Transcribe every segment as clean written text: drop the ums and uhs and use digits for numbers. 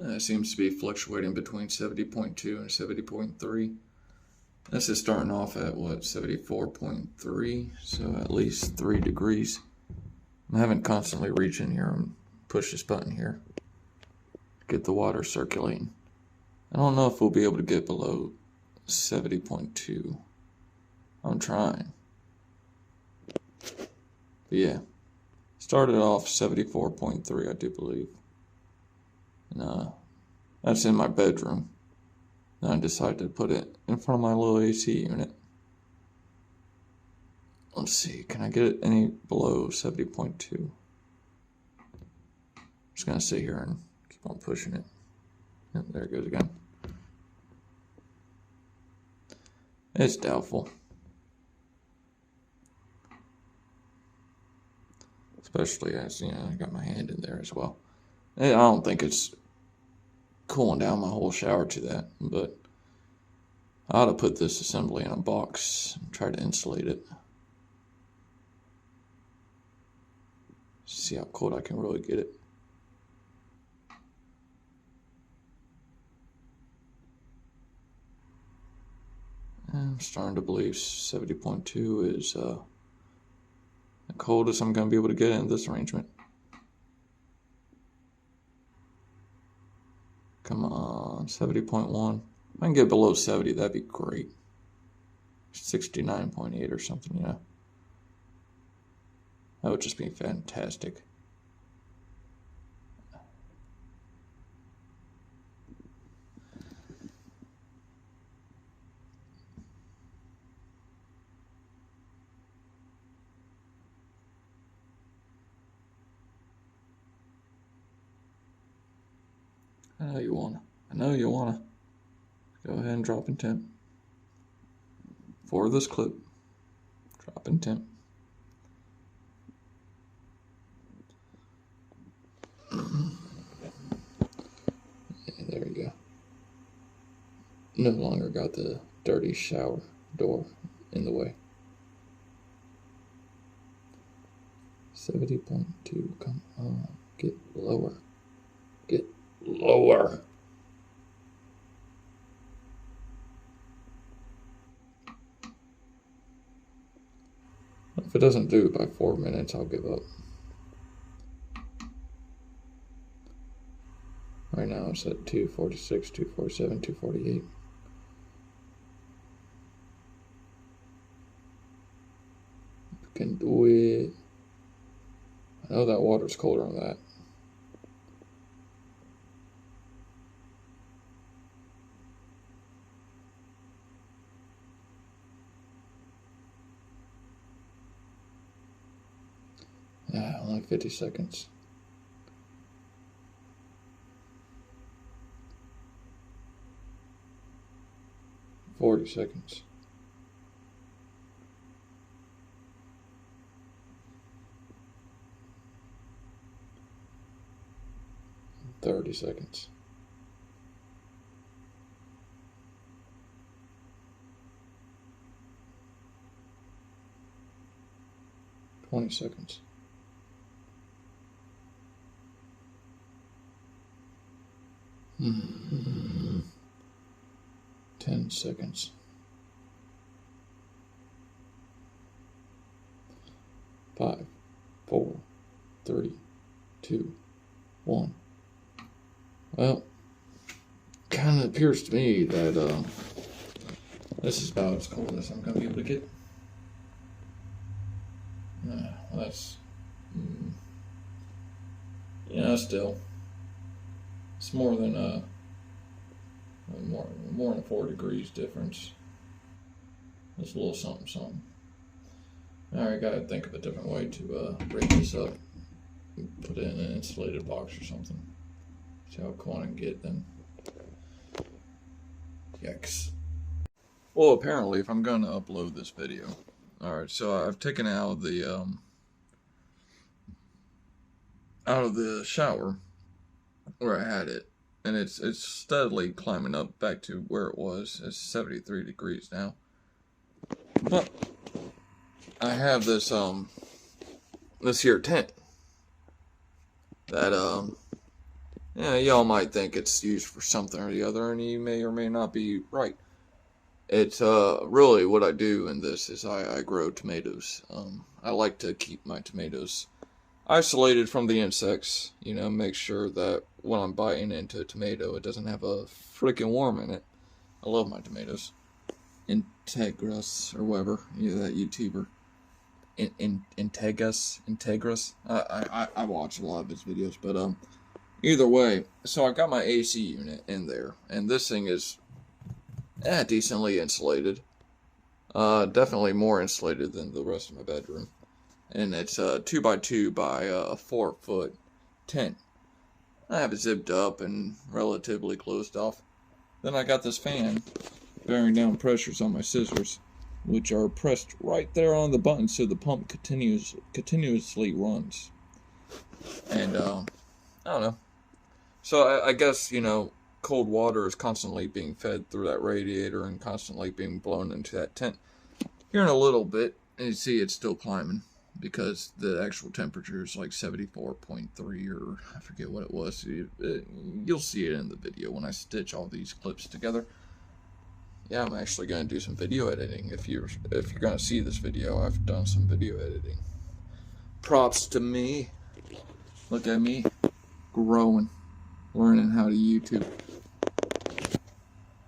It seems to be fluctuating between 70.2 and 70.3. This is starting off at what, 74.3, so at least 3 degrees. I'm having constantly reach in here and push this button here. Get the water circulating. I don't know if we'll be able to get below 70.2. I'm trying. But yeah. Started off 74.3, I do believe. And that's in my bedroom. Then I decided to put it in front of my little AC unit. Let's see, can I get it any below 70.2? Just gonna sit here and keep on pushing it. Yep, there it goes again. It's doubtful. Especially as, you know, I got my hand in there as well. I don't think it's cooling down my whole shower to that, but I ought to put this assembly in a box and try to insulate it. See how cold I can really get it. I'm starting to believe 70.2 is the coldest I'm going to be able to get in this arrangement. Come on, 70.1. If I can get below 70, that'd be great. 69.8 or something, yeah. That would just be fantastic. I know you wanna. I know you wanna. Go ahead and drop in temp. For this clip, drop in temp. Yeah, there you go. No longer got the dirty shower door in the way. 70.2, come on, get lower. Get lower. If it doesn't do it by 4 minutes, I'll give up. Right now it's at 246, 247, 248. You can do it. I know that water's colder than that. Yeah, only 50 seconds. $40 seconds. 30 seconds. 20 seconds. 10 seconds. 5, 4, 3, 2, 1. Well, kind of appears to me that this is about as cold as I'm going to be able to get. That's, yeah, still, it's more than more than 4 degrees difference. It's a little something, something. Alright, gotta think of a different way to break this up. Put it in an insulated box or something. See how cold I can get then. Yikes. Well, apparently, if I'm going to upload this video, alright, so I've taken out of the shower where I had it, and it's steadily climbing up back to where it was. It's 73 degrees now. But I have this this here tent that Yeah, y'all might think it's used for something or the other, and you may or may not be right. It's really what I do in this is I grow tomatoes. I like to keep my tomatoes isolated from the insects. You know, make sure that when I'm biting into a tomato, it doesn't have a freaking worm in it. I love my tomatoes. Integras or whatever, that YouTuber. Integras. I watch a lot of his videos, but either way, so I got my AC unit in there, and this thing is decently insulated. Definitely more insulated than the rest of my bedroom. And it's 2x2 by 4-foot tent. I have it zipped up and relatively closed off. Then I got this fan bearing down pressures on my scissors, which are pressed right there on the button so the pump continuously runs. And I don't know. So I guess, cold water is constantly being fed through that radiator and constantly being blown into that tent. Here in a little bit, and you see it's still climbing because the actual temperature is like 74.3 or I forget what it was. You'll see it in the video when I stitch all these clips together. Yeah, I'm actually going to do some video editing. If you're going to see this video, I've done some video editing. Props to me. Look at me growing, learning how to YouTube.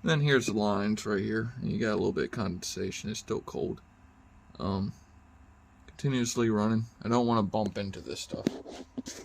And then here's the lines right here. And you got a little bit of condensation. It's still cold. Continuously running. I don't want to bump into this stuff.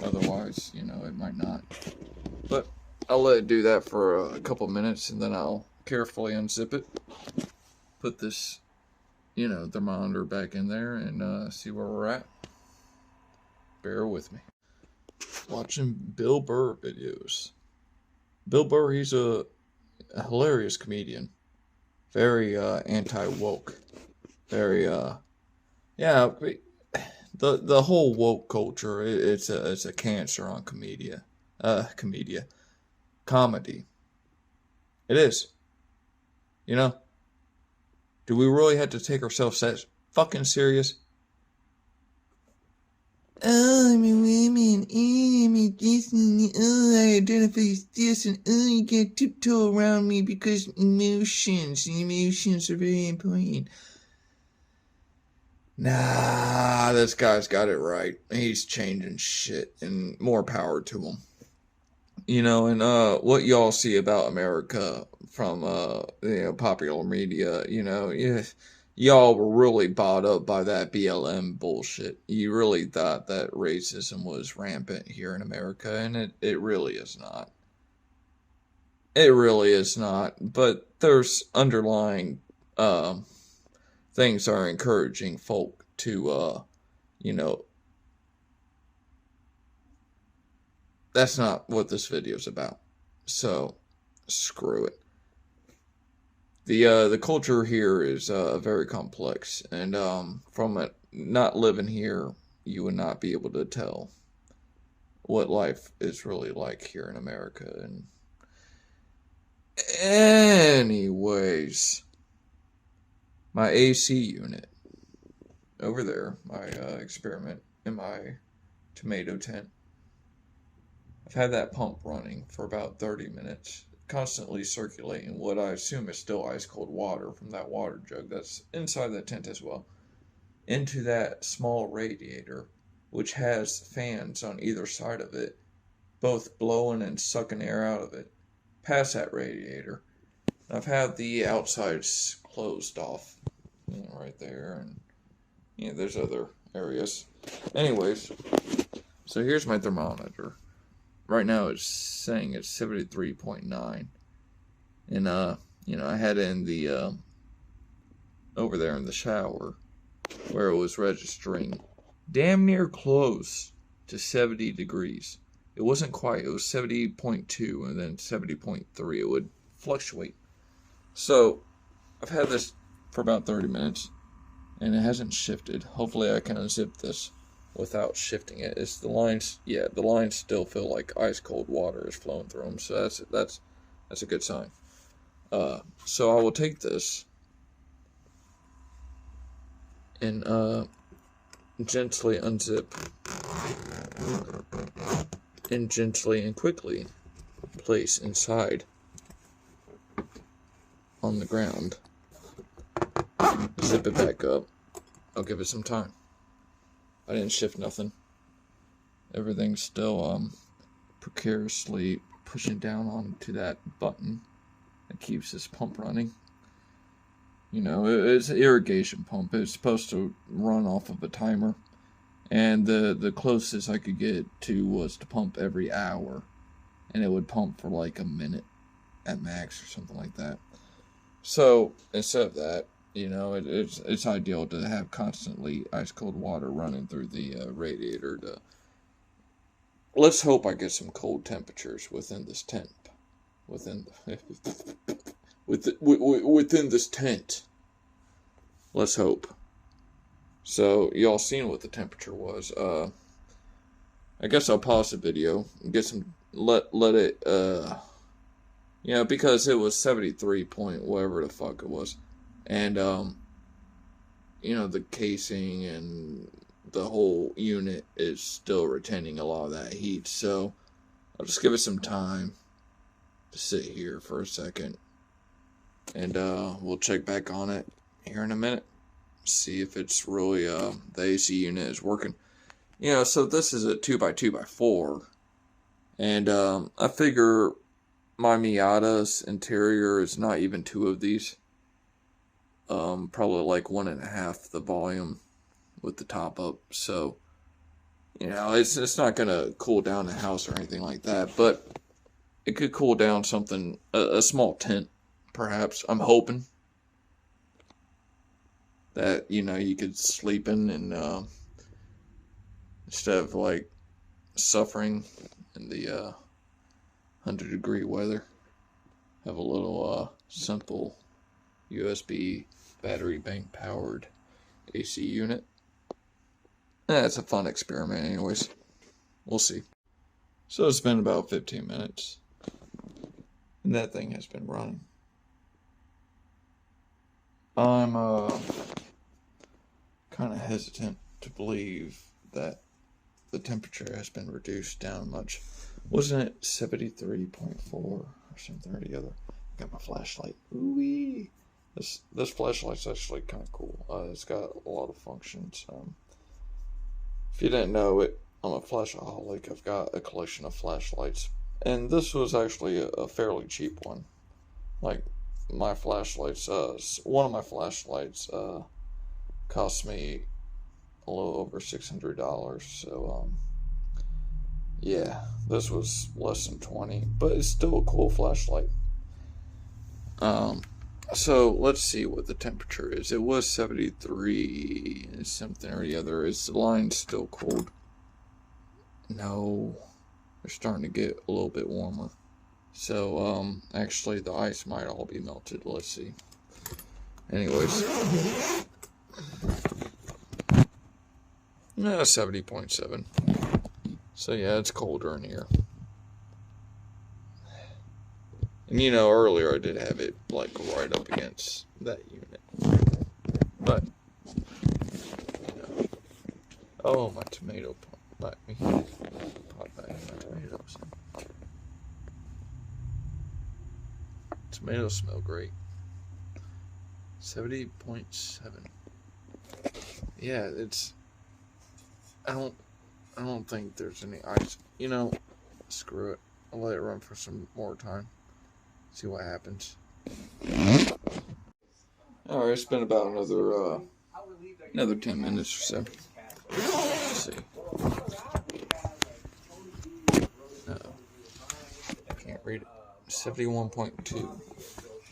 Otherwise, it might not. But I'll let it do that for a couple minutes, and then I'll carefully unzip it. Put this, thermometer back in there and see where we're at. Bear with me. Watching Bill Burr videos. Bill Burr, he's a hilarious comedian. Very anti-woke. Very the whole woke culture, it's a cancer on comedy. It is. Do we really have to take ourselves that fucking serious? Oh, I'm a woman. I'm a this and I identify as this, and you can't tiptoe around me because emotions are very important. Nah, this guy's got it right. He's changing shit, and more power to him. And what y'all see about America from popular media, y'all were really bought up by that BLM bullshit. You really thought that racism was rampant here in America, and it really is not. It really is not. But there's underlying things are encouraging folk to that's not what this video is about. So screw it. The culture here is very complex, and from it not living here, you would not be able to tell what life is really like here in America. And anyways, my AC unit over there, my experiment in my tomato tent. I've had that pump running for about 30 minutes, constantly circulating what I assume is still ice cold water from that water jug that's inside the tent as well, into that small radiator, which has fans on either side of it, both blowing and sucking air out of it, past that radiator. I've had the outsides closed off, right there, and there's other areas. Anyways, so here's my thermometer. Right now it's saying it's 73.9. And I had it in the over there in the shower where it was registering damn near close to 70 degrees. It wasn't quite. It was 70.2 and then 70.3. It would fluctuate. So I've had this for about 30 minutes and it hasn't shifted. Hopefully I can unzip this without shifting it. It's the lines still feel like ice cold water is flowing through them, so that's a good sign. So I will take this and gently unzip and gently and quickly place inside on the ground. Zip it back up. I'll give it some time. I didn't shift nothing. Everything's still precariously pushing down onto that button that keeps this pump running. You know, it's an irrigation pump. It's supposed to run off of a timer. And the closest I could get to was to pump every hour. And it would pump for like a minute at max or something like that. So instead of that, you know, it's ideal to have constantly ice cold water running through the radiator. Let's hope I get some cold temperatures within this tent. Within this tent. Let's hope. So y'all seen what the temperature was. I guess I'll pause the video and get some let it you know, because it was 73 point whatever the fuck it was. And you know, the casing and the whole unit is still retaining a lot of that heat. So I'll just give it some time to sit here for a second. And we'll check back on it here in a minute. See if it's really the AC unit is working. You know, so this is a 2x2x4. And I figure my Miata's interior is not even two of these. Probably like 1.5 the volume with the top up. So, you know, it's not going to cool down the house or anything like that. But it could cool down something, a small tent, perhaps. I'm hoping that, you know, you could sleep in and instead of like suffering in the 100-degree weather, have a little simple USB battery bank powered AC unit. It's a fun experiment anyways. We'll see. So it's been about 15 minutes and that thing has been running. I'm kind of hesitant to believe that the temperature has been reduced down much. Wasn't it 73.4 or something or the other? I got my flashlight. Ooh-wee. This flashlight's actually kind of cool. It's got a lot of functions. If you didn't know it, I'm a flashaholic. I've got a collection of flashlights, and this was actually a fairly cheap one. Like my flashlights, one of my flashlights cost me a little over $600. So yeah, this was less than 20, but it's still a cool flashlight. So let's see what the temperature is. It was 73 and something or the other. Is the line still cold? No, they're starting to get a little bit warmer. So actually the ice might all be melted. Let's see. Anyways, 70.7. So yeah, it's colder in here. And you know, earlier I did have it like right up against that unit. But, you know. Oh, my tomato pot. Let me pot back my tomatoes. Tomatoes smell great. 70.7. Yeah, it's. I don't think there's any ice. You know, screw it. I'll let it run for some more time. See what happens. Alright, it's been about another 10 minutes or so. Let's see. I can't read it. 71.2.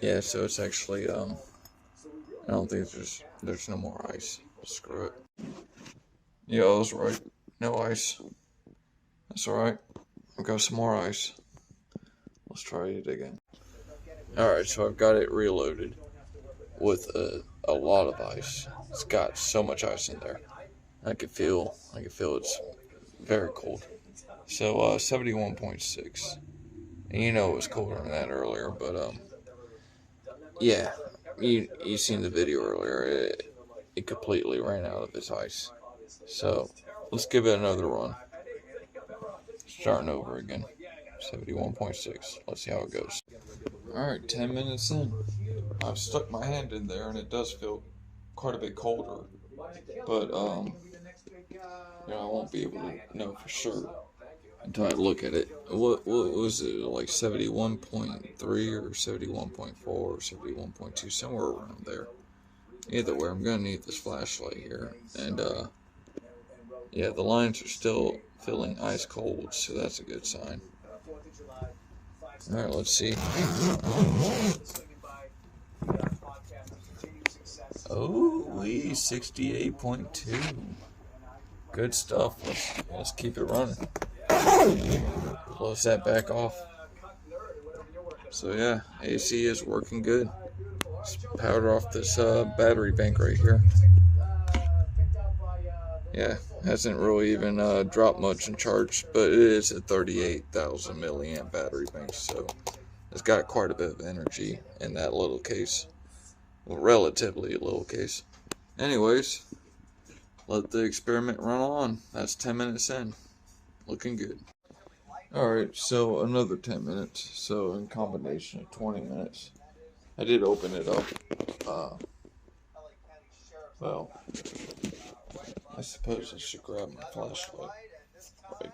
Yeah, so it's actually I don't think there's no more ice. Screw it. Yeah, I was right. No ice. That's alright. I've got some more ice. Let's try it again. Alright, so I've got it reloaded with a lot of ice. It's got so much ice in there. I can feel it's very cold. So 71.6. And you know it was colder than that earlier, but yeah, you seen the video earlier. It completely ran out of its ice. So let's give it another run. Starting over again. 71.6. Let's see how it goes. Alright, 10 minutes in. I've stuck my hand in there and it does feel quite a bit colder. But, I won't be able to know for sure until I look at it. What was it, like 71.3 or 71.4 or 71.2, somewhere around there. Either way, I'm gonna need this flashlight here. And, yeah, the lines are still feeling ice cold, so that's a good sign. Alright, let's see. Oh, 68.2. Good stuff. Let's keep it running. Close that back off. So yeah, AC is working good. Let's powder off this battery bank right here. Yeah, hasn't really even dropped much in charge, but it is a 38,000 milliamp battery bank, so it's got quite a bit of energy in that little case. Well, relatively little case. Anyways, let the experiment run on. That's 10 minutes in. Looking good. Alright, so another 10 minutes. So in combination of 20 minutes. I did open it up. Well, I suppose I should grab my flashlight. Right.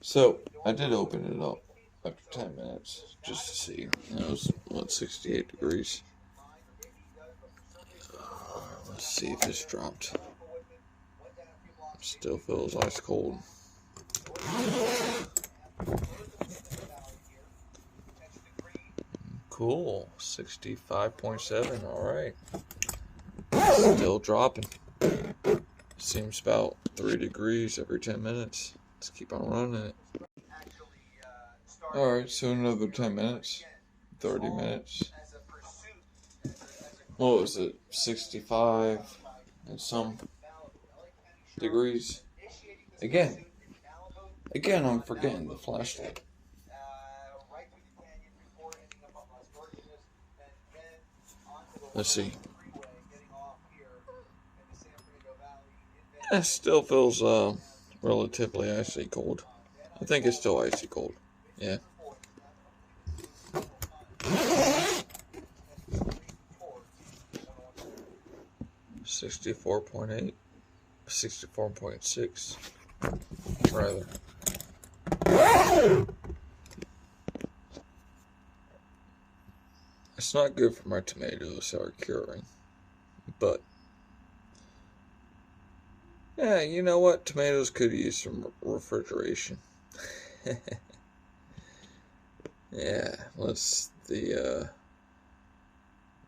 So, I did open it up after 10 minutes, just to see. And it was, 68 degrees. Let's see if it's dropped. Still feels ice cold. Cool, 65.7, alright. Still dropping. Seems about 3 degrees every 10 minutes. Let's keep on running it. Alright, so another 10 minutes. 30 minutes. What was it? 65 and some degrees. Again, I'm forgetting the flashlight. Let's see. It still feels relatively icy cold. I think it's still icy cold. Yeah. .8, 64.6, rather. It's not good for my tomatoes that are curing, but yeah, you know what? Tomatoes could use some refrigeration. Yeah,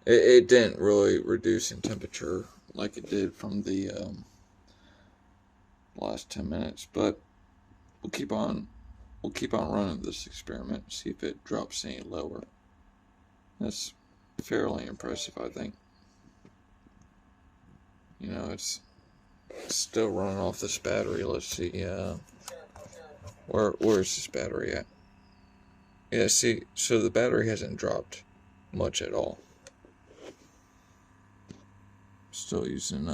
it didn't really reduce in temperature like it did from the last 10 minutes, but we'll keep on running this experiment, see if it drops any lower. That's fairly impressive, I think. You know, it's still running off this battery. Let's see, where's this battery at? Yeah, see, so the battery hasn't dropped much at all. Still using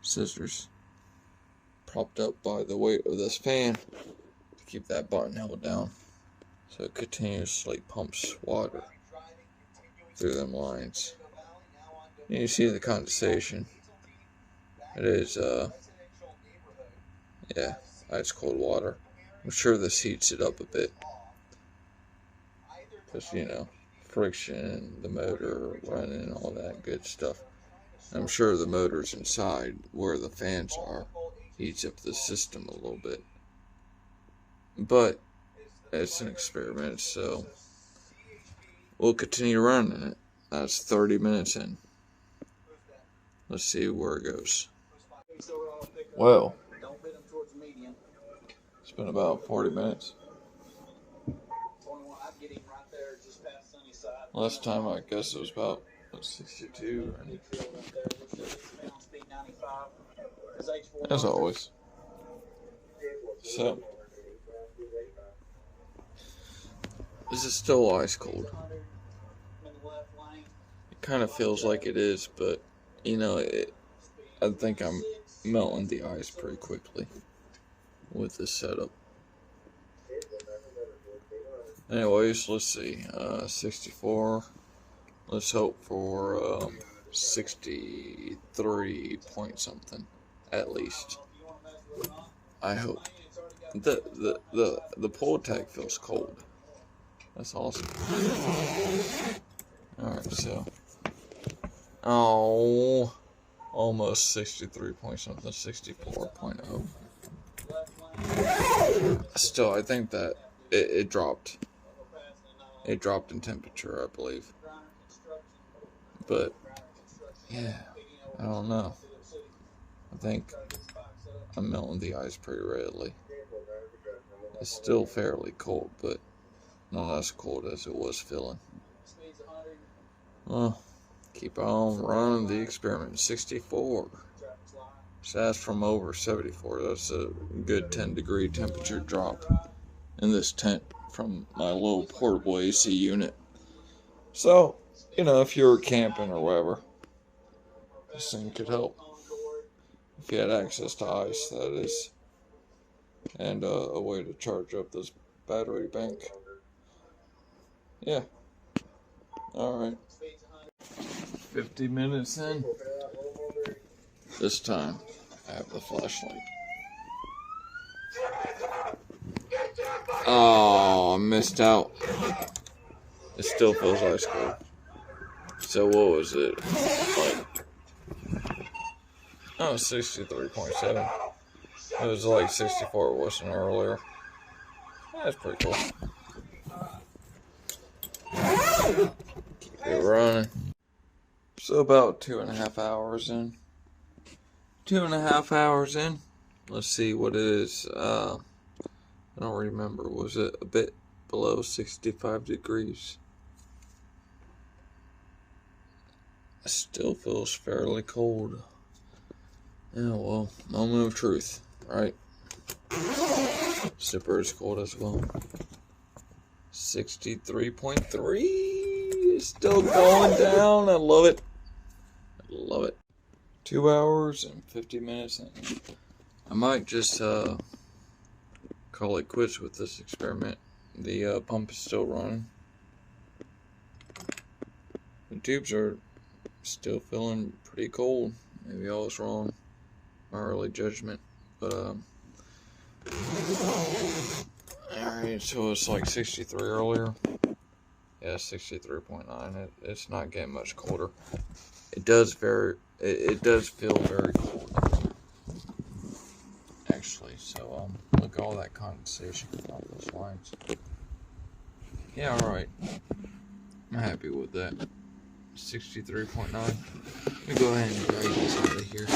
scissors propped up by the weight of this fan to keep that button held down, so it continuously pumps water through them lines. And you see the condensation. It is yeah, ice cold water. I'm sure this heats it up a bit, because you know, friction, the motor running, all that good stuff. I'm sure the motors inside where the fans are heats up the system a little bit, but it's an experiment, so we'll continue running it. That's 30 minutes in. Let's see where it goes. Well, it's been about 40 minutes. Last time I guess it was about 62. As always. So, this is still ice cold. It kind of feels like it is, but you know, I think I'm melting the ice pretty quickly with this setup. Anyways, let's see. 64. Let's hope for 63 point something, at least. I hope. The pull tag feels cold. That's awesome. Alright, so. Oh, almost 63 point something, 64.0. Still, I think that it dropped. It dropped in temperature, I believe. But, yeah, I don't know. I think I'm melting the ice pretty readily. It's still fairly cold, but not as cold as it was feeling. Well, keep on running the experiment. 64. So that's from over 74. That's a good 10-degree temperature drop in this tent from my little portable AC unit. So, if you were camping or whatever, this thing could help. If you had access to ice, that is. And a way to charge up this battery bank. Yeah. Alright. 50 minutes in. This time, I have the flashlight. Oh, I missed out. It still feels ice cold. So what was it? Like, 63.7. It was like 64, it wasn't earlier. That's pretty cool. Keep it running. So about 2.5 hours in. 2.5 hours in. Let's see what it is. I don't remember. Was it a bit below 65 degrees? It still feels fairly cold. Yeah, well, moment of truth, right? Super is cold as well. 63.3 is still going down. I love it. I love it. 2 hours and 50 minutes in. I might just call it quits with this experiment. The pump is still running. The tubes are still feeling pretty cold. Maybe I was wrong. My early judgment. But alright, so it's like 63 earlier. Yeah, 63.9. It's not getting much colder. It does feel very cold, actually. So look at all that condensation off those lines. Yeah, alright. I'm happy with that. 63.9. Let me go ahead and drag this out of here.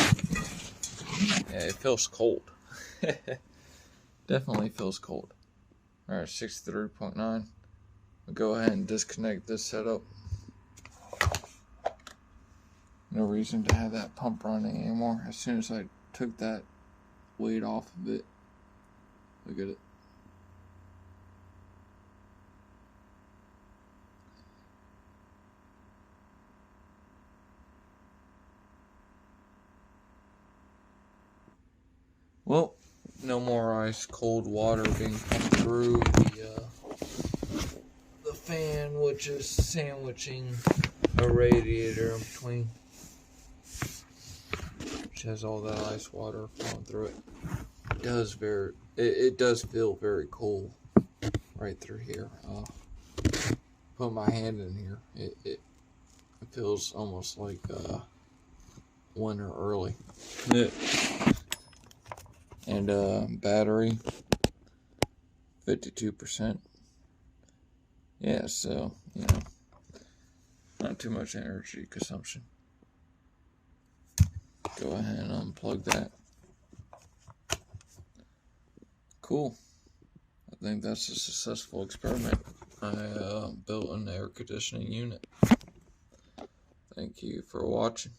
Yeah, it feels cold. Definitely feels cold. Alright, 63.9. I'll go ahead and disconnect this setup. No reason to have that pump running anymore. As soon as I took that weight off of it, look at it. Well, no more ice cold water being pumped through the fan, which is sandwiching a radiator in between, which has all that ice water flowing through it. It does feel very cold right through here. Put my hand in here, it feels almost like winter early. And battery 52%. Yeah, so not too much energy consumption. Go ahead and unplug that. Cool. I think that's a successful experiment. I built an air conditioning unit. Thank you for watching.